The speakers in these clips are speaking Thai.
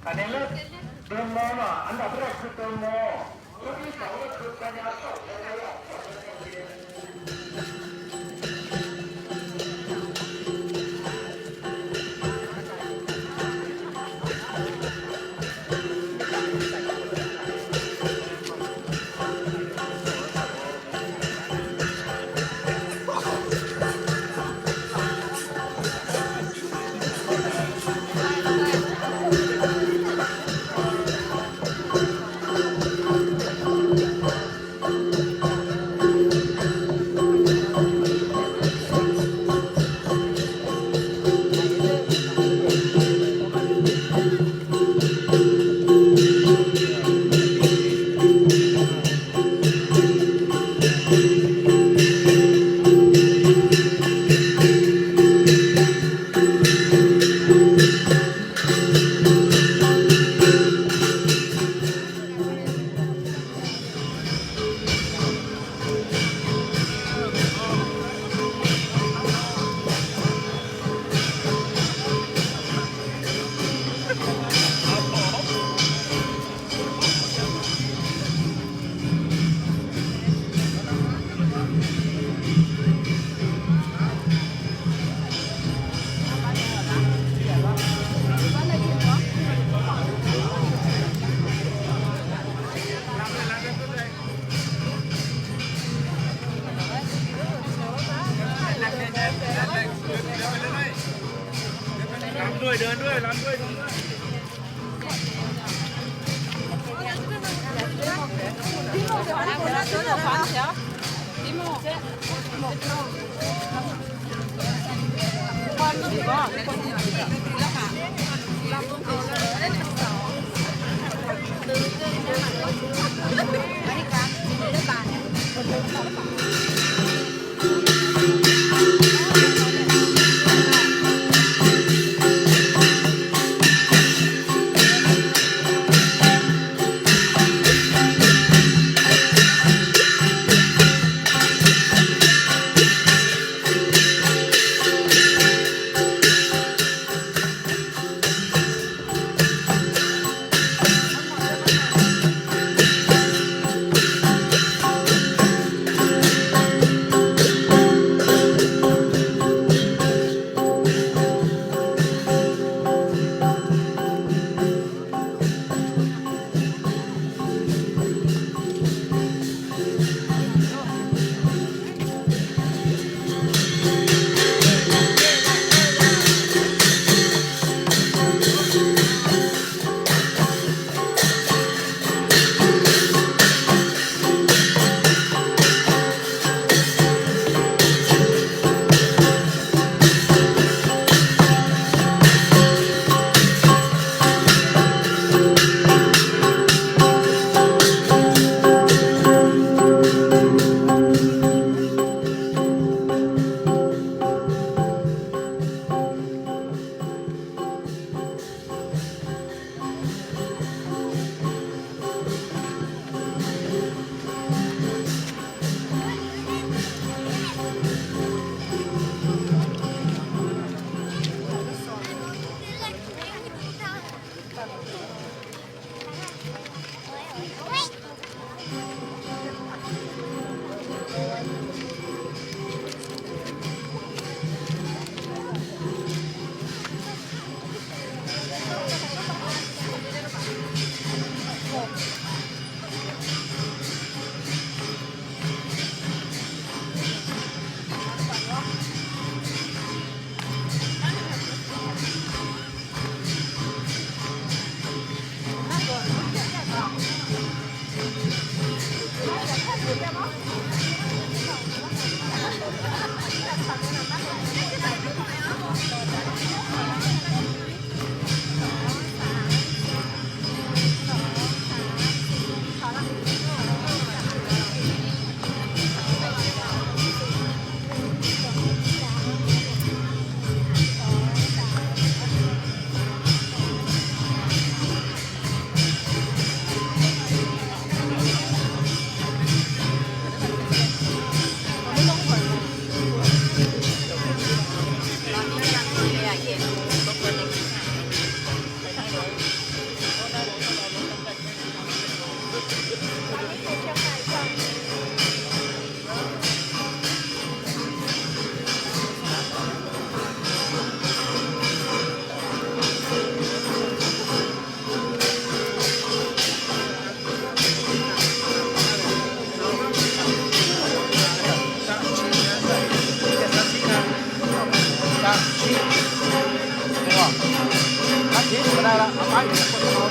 อันนี้เลือกเติมโมเนาะอันดับแรกคือเติมโมตัวที่สองก็คือการยาสอบเดินด้วยรำด้วย บอกทักทีก็ได้ละเอาไปคนเรา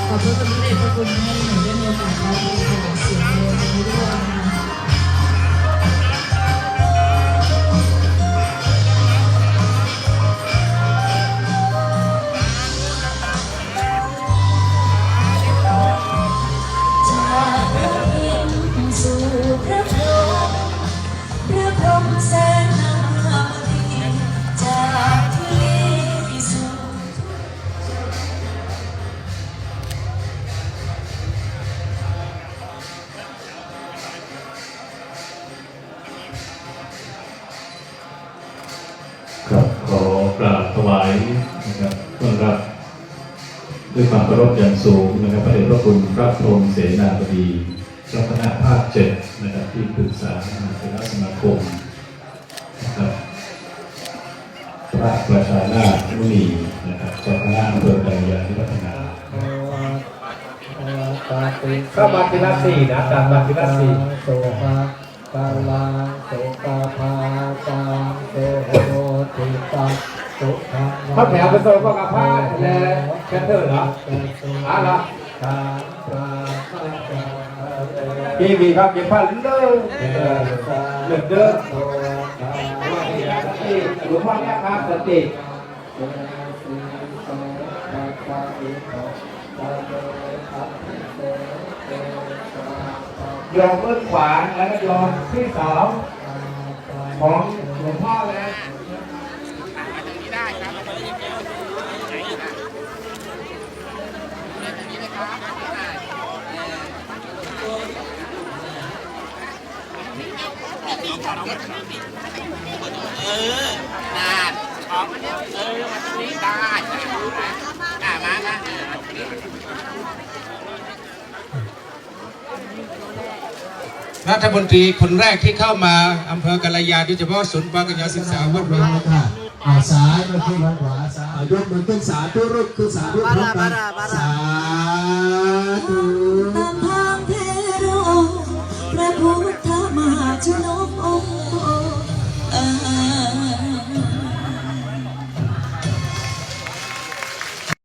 ขอบคุณทุกเด็กทุกคนให้หนูได้มีโอกาสได้ไปถวายเสียงในวันนี้ด้วยนะคะจากพระอินทร์สู่พระพรหมพระพรหมแสนนามดีจากที่สู่ ครับขอกราบถวายนะครับต้อนรับด้วยความเคารพอย่างสูงนะครับพระเดชพระคุณพระพรหมเสนาบดีเจ้าคณะภาค7นะครับที่ปรึกษามหาเถรสมาคมนะครับพระประชานาถมุนีนะครับเจ้าคณะอำเภอกัลยาณิวัฒนา เข้ามาทีละสี่นะตามมาทีละสี่ โสภะกาลังโสกาภาตังโสโหติตังสุขัง เขาแถวไปโซนก็กระพาและแคนเตอร์เหรอเหรอ ตาปรา มีครับเก็บผ้าเลิกเลิกเด้อหลวงพ่อเนี่ยครับสติยอมมือขวาแล้วก็ยอมที่สองของหลวงพ่อเลย รัฐมนตรีคนแรกที่เข้ามาอำเภอกัลยาโดยเฉพาะศูนย์ปกัญญาศึกษาวัด มาค่ะเอาซ้ายมาขึ้นขวาซ้ายยกมือขึ้นสาธุรูปขึ้นสาธุพร้อมกันสาธุ